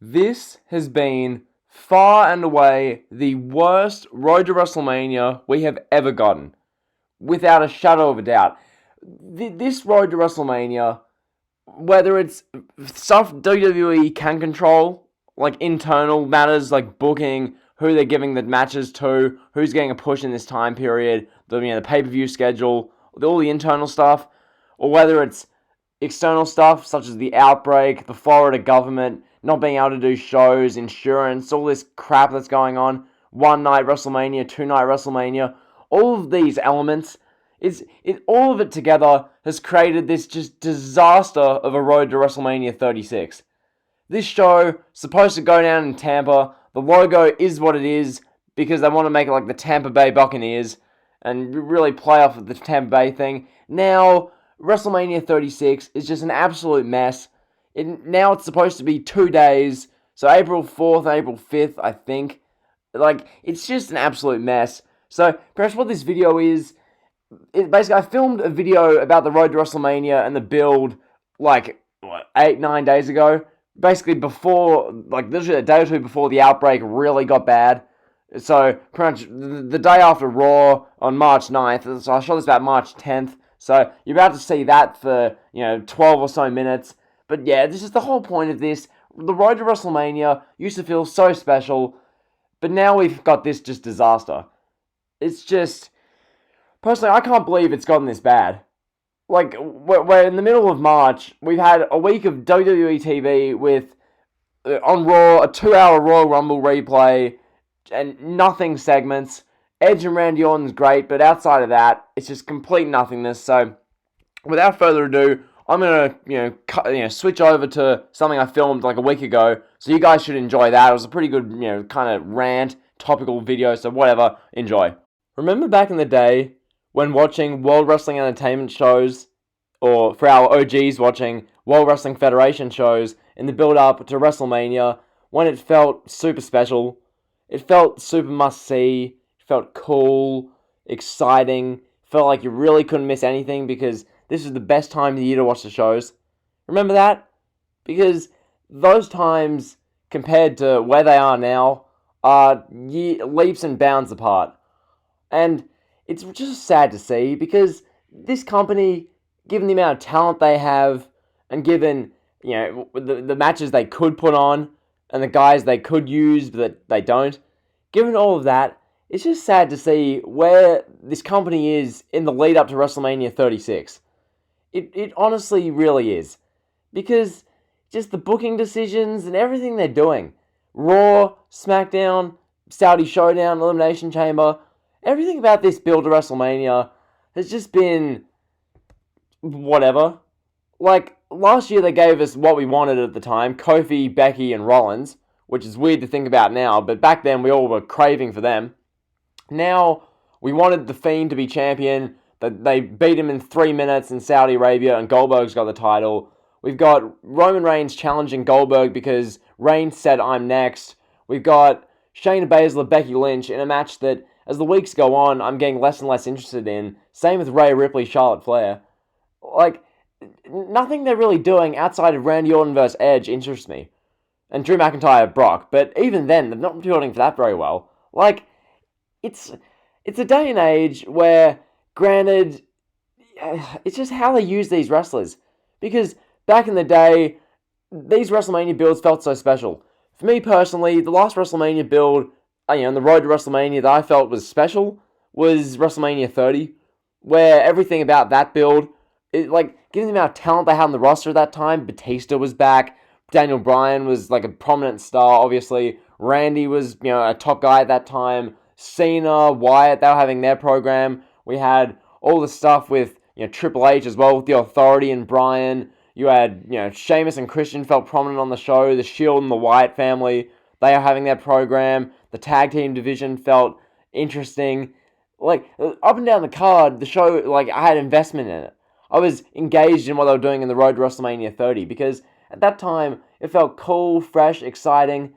This has been far and away the worst Road to WrestleMania we have ever gotten, without a shadow of a doubt. This Road to WrestleMania, whether it's stuff WWE can control, like internal matters like booking, who they're giving the matches to, who's getting a push in this time period, the pay-per-view schedule, all the internal stuff, or whether it's external stuff such as the outbreak, the Florida government not being able to do shows, insurance, all this crap that's going on, one night WrestleMania, two night WrestleMania, all of these elements, all of it together has created this just disaster of a road to WrestleMania 36. This show supposed to go down in Tampa. The logo is what it is because they want to make it like the Tampa Bay Buccaneers and really play off of the Tampa Bay thing. Now, WrestleMania 36 is just an absolute mess. Now it's supposed to be 2 days, so April 4th and April 5th, I think. It's just an absolute mess. So, perhaps what this video is, basically I filmed a video about the road to WrestleMania and the build, 8-9 days ago. Basically before, literally a day or two before the outbreak really got bad. So, pretty much the day after Raw on March 9th, so I shot this about March 10th. So, you're about to see that for, 12 or so minutes. But yeah, this is the whole point of this. The road to WrestleMania used to feel so special, but now we've got this just disaster. It's just, personally, I can't believe it's gotten this bad. We're in the middle of March. We've had a week of WWE TV with, on Raw, a 2-hour Royal Rumble replay, and nothing segments. Edge and Randy Orton's great, but outside of that, it's just complete nothingness. So, without further ado, I'm gonna switch over to something I filmed like a week ago. So you guys should enjoy that. It was a pretty good kind of rant, topical video. So whatever, enjoy. Remember back in the day when watching World Wrestling Entertainment shows, or for our OGs watching World Wrestling Federation shows in the build-up to WrestleMania, when it felt super special, it felt super must-see, it felt cool, exciting, felt like you really couldn't miss anything because this is the best time of the year to watch the shows. Remember that? Because those times, compared to where they are now, are leaps and bounds apart. And it's just sad to see because this company, given the amount of talent they have, and given the matches they could put on, and the guys they could use but they don't, given all of that, it's just sad to see where this company is in the lead up to WrestleMania 36. It honestly really is. Because just the booking decisions and everything they're doing. Raw, SmackDown, Saudi Showdown, Elimination Chamber, everything about this build to WrestleMania has just been whatever. Last year they gave us what we wanted at the time, Kofi, Becky, and Rollins, which is weird to think about now, but back then we all were craving for them. Now, we wanted The Fiend to be champion, but they beat him in 3 minutes in Saudi Arabia, and Goldberg's got the title. We've got Roman Reigns challenging Goldberg because Reigns said, "I'm next." We've got Shayna Baszler, Becky Lynch in a match that, as the weeks go on, I'm getting less and less interested in. Same with Rhea Ripley, Charlotte Flair. Nothing they're really doing outside of Randy Orton vs. Edge interests me. And Drew McIntyre, Brock. But even then, they're not building for that very well. It's a day and age where, granted, it's just how they use these wrestlers. Because back in the day, these WrestleMania builds felt so special. For me personally, the last WrestleMania build, on the road to WrestleMania that I felt was special was WrestleMania 30, where everything about that build, given the amount of talent they had on the roster at that time, Batista was back, Daniel Bryan was a prominent star, obviously, Randy was, a top guy at that time, Cena, Wyatt, they were having their program. We had all the stuff with, Triple H as well, with The Authority and Bryan. You had, Sheamus and Christian felt prominent on the show. The Shield and the Wyatt family, they are having their program. The tag team division felt interesting. Up and down the card, the show, I had investment in it. I was engaged in what they were doing in the road to WrestleMania 30 because at that time, it felt cool, fresh, exciting.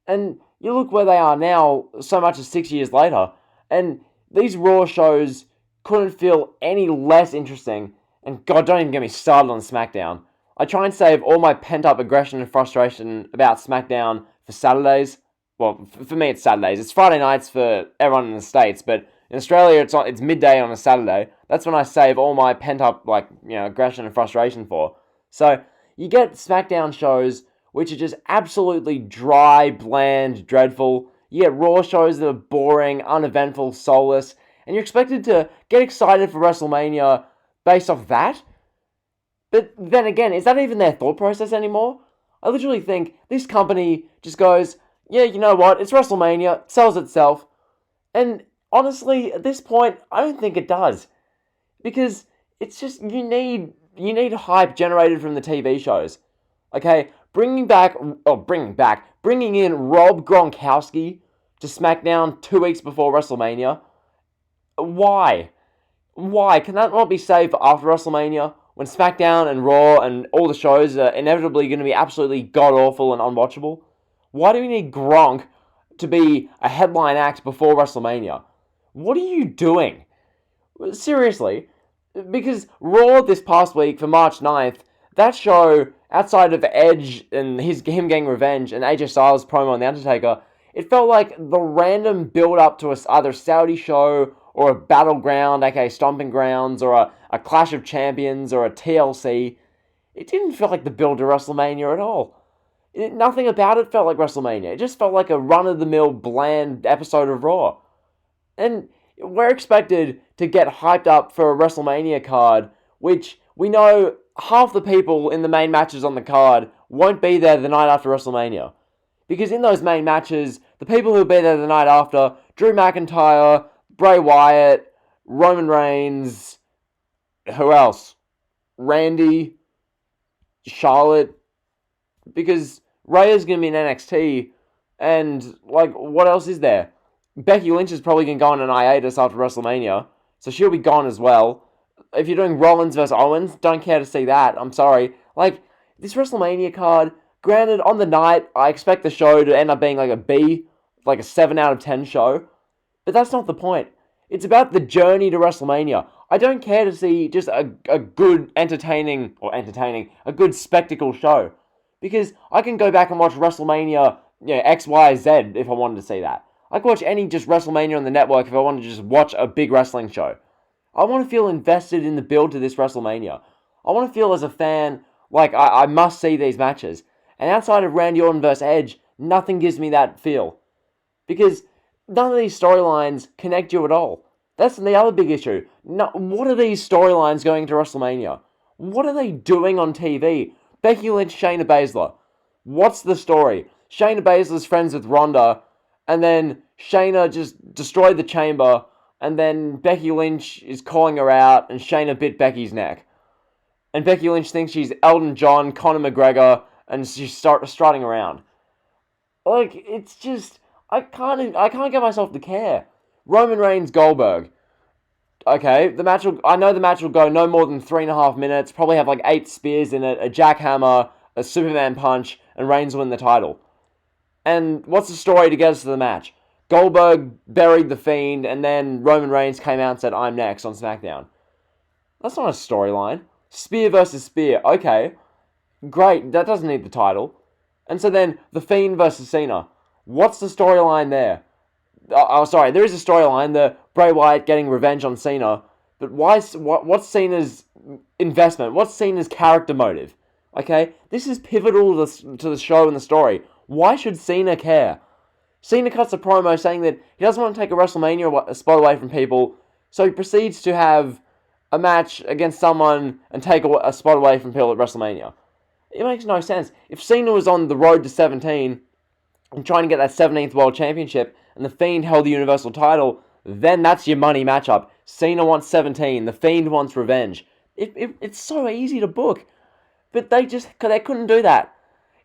And you look where they are now, so much as 6 years later, and these Raw shows couldn't feel any less interesting. And God, don't even get me started on SmackDown. I try and save all my pent-up aggression and frustration about SmackDown for Saturdays. Well, for me, it's Saturdays. It's Friday nights for everyone in the States, but in Australia, it's midday on a Saturday. That's when I save all my pent-up, aggression and frustration for. So, you get SmackDown shows which are just absolutely dry, bland, dreadful. You get Raw shows that are boring, uneventful, soulless, and you're expected to get excited for WrestleMania based off that? But then again, is that even their thought process anymore? I literally think this company just goes, yeah, you know what, it's WrestleMania, sells itself. And honestly, at this point, I don't think it does. Because it's just, you need hype generated from the TV shows. Okay, bringing in Rob Gronkowski to SmackDown 2 weeks before WrestleMania. Why? Why? Can that not be saved for after WrestleMania? When SmackDown and Raw and all the shows are inevitably going to be absolutely god-awful and unwatchable? Why do we need Gronk to be a headline act before WrestleMania? What are you doing? Seriously. Because Raw this past week for March 9th, that show, outside of Edge and him getting revenge and AJ Styles' promo on The Undertaker, it felt like the random build-up to either a Saudi show or a Battleground, aka Stomping Grounds, or a Clash of Champions, or a TLC. It didn't feel like the build to WrestleMania at all. Nothing about it felt like WrestleMania. It just felt like a run-of-the-mill, bland episode of Raw. And we're expected to get hyped up for a WrestleMania card, which we know half the people in the main matches on the card won't be there the night after WrestleMania. Because in those main matches, the people who'll be there the night after, Drew McIntyre, Bray Wyatt, Roman Reigns, who else? Randy, Charlotte, because Rhea's going to be in NXT, and, what else is there? Becky Lynch is probably going to go on an hiatus after WrestleMania, so she'll be gone as well. If you're doing Rollins versus Owens, don't care to see that, I'm sorry. This WrestleMania card, granted, on the night, I expect the show to end up being a B, a 7 out of 10 show, but that's not the point. It's about the journey to WrestleMania. I don't care to see just a good a good spectacle show. Because I can go back and watch WrestleMania, X, Y, Z if I wanted to see that. I could watch any just WrestleMania on the network if I wanted to just watch a big wrestling show. I want to feel invested in the build to this WrestleMania. I want to feel as a fan like I must see these matches. And outside of Randy Orton vs. Edge, nothing gives me that feel. Because none of these storylines connect you at all. That's the other big issue. What are these storylines going to WrestleMania? What are they doing on TV? Becky Lynch, Shayna Baszler. What's the story? Shayna Baszler's friends with Ronda, and then Shayna just destroyed the chamber, and then Becky Lynch is calling her out, and Shayna bit Becky's neck. And Becky Lynch thinks she's Elton John, Conor McGregor, and she's strutting around. It's just, I can't get myself to care. Roman Reigns, Goldberg. Okay, I know the match will go no more than 3.5 minutes, probably have 8 spears in it, a jackhammer, a Superman punch, and Reigns win the title. And what's the story to get us to the match? Goldberg buried the Fiend, and then Roman Reigns came out and said, I'm next on SmackDown. That's not a storyline. Spear versus Spear, okay. Great, that doesn't need the title. And so then, the Fiend versus Cena. What's the storyline there? Sorry, there is a storyline, the Bray Wyatt getting revenge on Cena, but what's Cena's investment? What's Cena's character motive? Okay, this is pivotal to the show and the story. Why should Cena care? Cena cuts a promo saying that he doesn't want to take a WrestleMania spot away from people, so he proceeds to have a match against someone and take a spot away from people at WrestleMania. It makes no sense. If Cena was on the road to 17 and trying to get that 17th World Championship, and the Fiend held the Universal title, then that's your money matchup. Cena wants 17, the Fiend wants revenge. It's so easy to book. But they couldn't do that.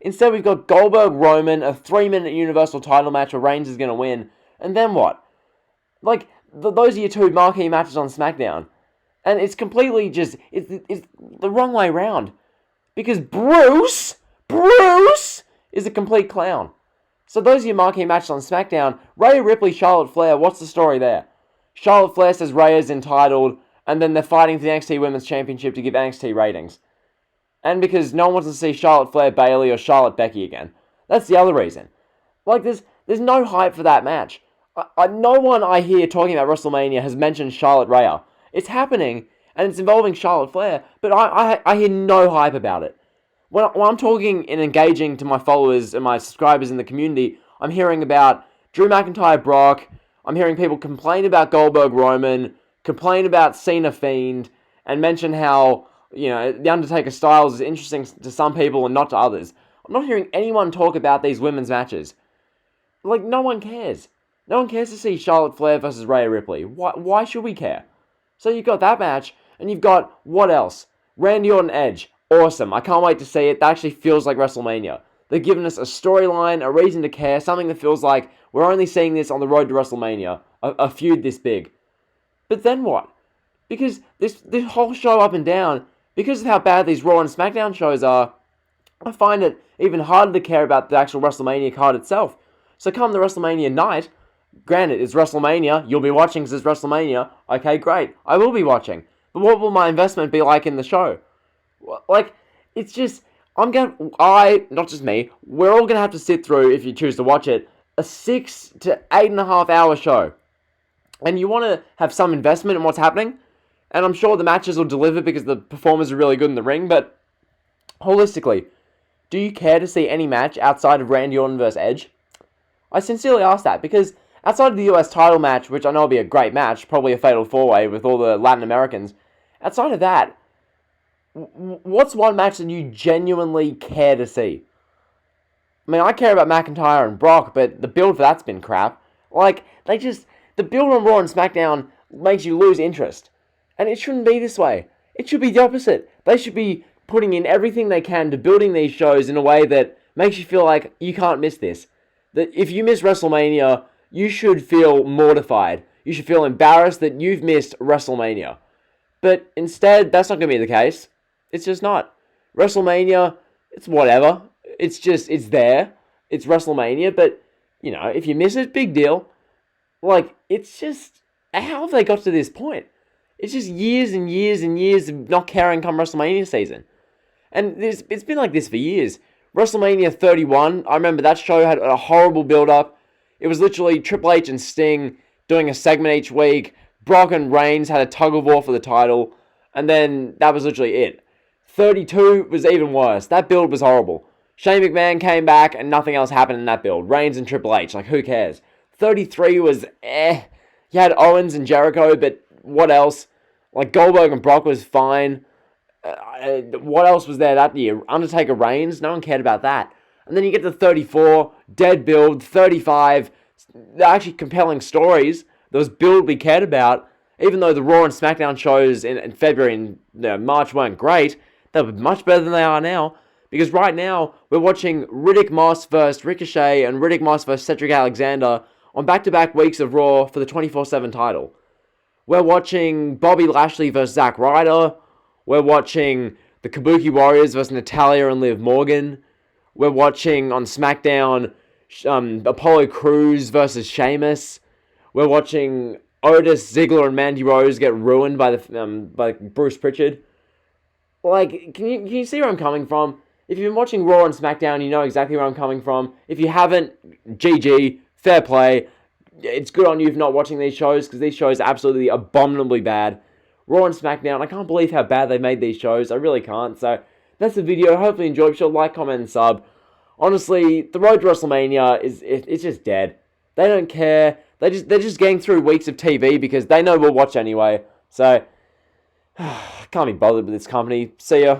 Instead, we've got Goldberg, Roman, a 3-minute Universal title match where Reigns is going to win. And then what? Those are your 2 marquee matches on SmackDown. And it's completely it's the wrong way around. Because Bruce is a complete clown. So those are your marquee matches on SmackDown. Rhea Ripley, Charlotte Flair, what's the story there? Charlotte Flair says Rhea's entitled, and then they're fighting for the NXT Women's Championship to give NXT ratings. And because no one wants to see Charlotte Flair Bayley or Charlotte Becky again. That's the other reason. Like, there's no hype for that match. No one I hear talking about WrestleMania has mentioned Charlotte Rhea. It's happening, and it's involving Charlotte Flair, but I hear no hype about it. When I'm talking and engaging to my followers and my subscribers in the community, I'm hearing about Drew McIntyre Brock. I'm hearing people complain about Goldberg Roman, complain about Cena Fiend, and mention how, The Undertaker Styles is interesting to some people and not to others. I'm not hearing anyone talk about these women's matches. Like, no one cares. No one cares to see Charlotte Flair versus Rhea Ripley. Why should we care? So you've got that match, and you've got, what else? Randy Orton Edge. Awesome. I can't wait to see it. That actually feels like WrestleMania. They're giving us a storyline, a reason to care, something that feels like we're only seeing this on the road to WrestleMania. A feud this big. But then what? Because this whole show up and down, because of how bad these Raw and SmackDown shows are, I find it even harder to care about the actual WrestleMania card itself. So come the WrestleMania night, granted, it's WrestleMania, you'll be watching because it's WrestleMania, okay, great, I will be watching. But what will my investment be like in the show? Like, it's just, not just me, we're all going to have to sit through, if you choose to watch it, a 6 to 8.5 hour show. And you want to have some investment in what's happening, and I'm sure the matches will deliver because the performers are really good in the ring, but holistically, do you care to see any match outside of Randy Orton vs. Edge? I sincerely ask that, because outside of the US title match, which I know will be a great match, probably a fatal four-way with all the Latin Americans, outside of that, what's one match that you genuinely care to see? I mean, I care about McIntyre and Brock, but the build for that's been crap. Like, the build on Raw and SmackDown makes you lose interest. And it shouldn't be this way. It should be the opposite. They should be putting in everything they can to building these shows in a way that makes you feel like you can't miss this. That if you miss WrestleMania, you should feel mortified. You should feel embarrassed that you've missed WrestleMania. But instead, that's not going to be the case. It's just not. WrestleMania, it's whatever. It's there. It's WrestleMania, but, if you miss it, big deal. Like, it's just, how have they got to this point? It's just years and years and years of not caring come WrestleMania season. And it's been like this for years. WrestleMania 31, I remember that show had a horrible build-up. It was literally Triple H and Sting doing a segment each week. Brock and Reigns had a tug-of-war for the title. And then that was literally it. 32 was even worse. That build was horrible. Shane McMahon came back and nothing else happened in that build. Reigns and Triple H, like, who cares? 33 was You had Owens and Jericho, but what else? Like, Goldberg and Brock was fine. What else was there that year? Undertaker Reigns? No one cared about that. And then you get to 34, dead build. 35, they're actually compelling stories. There was build we cared about. Even though the Raw and SmackDown shows in February and March weren't great, they were much better than they are now. Because right now, we're watching Riddick Moss versus Ricochet and Riddick Moss versus Cedric Alexander on back-to-back weeks of Raw for the 24/7 title. We're watching Bobby Lashley versus Zack Ryder. We're watching the Kabuki Warriors versus Natalya and Liv Morgan. We're watching on SmackDown Apollo Crews versus Sheamus. We're watching Otis, Ziggler, and Mandy Rose get ruined by Bruce Pritchard. Like, can you see where I'm coming from? If you've been watching Raw and SmackDown, you know exactly where I'm coming from. If you haven't, GG, fair play. It's good on you for not watching these shows, because these shows are absolutely abominably bad. Raw and SmackDown, I can't believe how bad they made these shows. I really can't. So, that's the video. Hopefully you enjoyed. Be sure to like, comment, and sub. Honestly, the road to WrestleMania it's just dead. They don't care. They're just getting through weeks of TV because they know we'll watch anyway. So, can't be bothered with this company. See ya.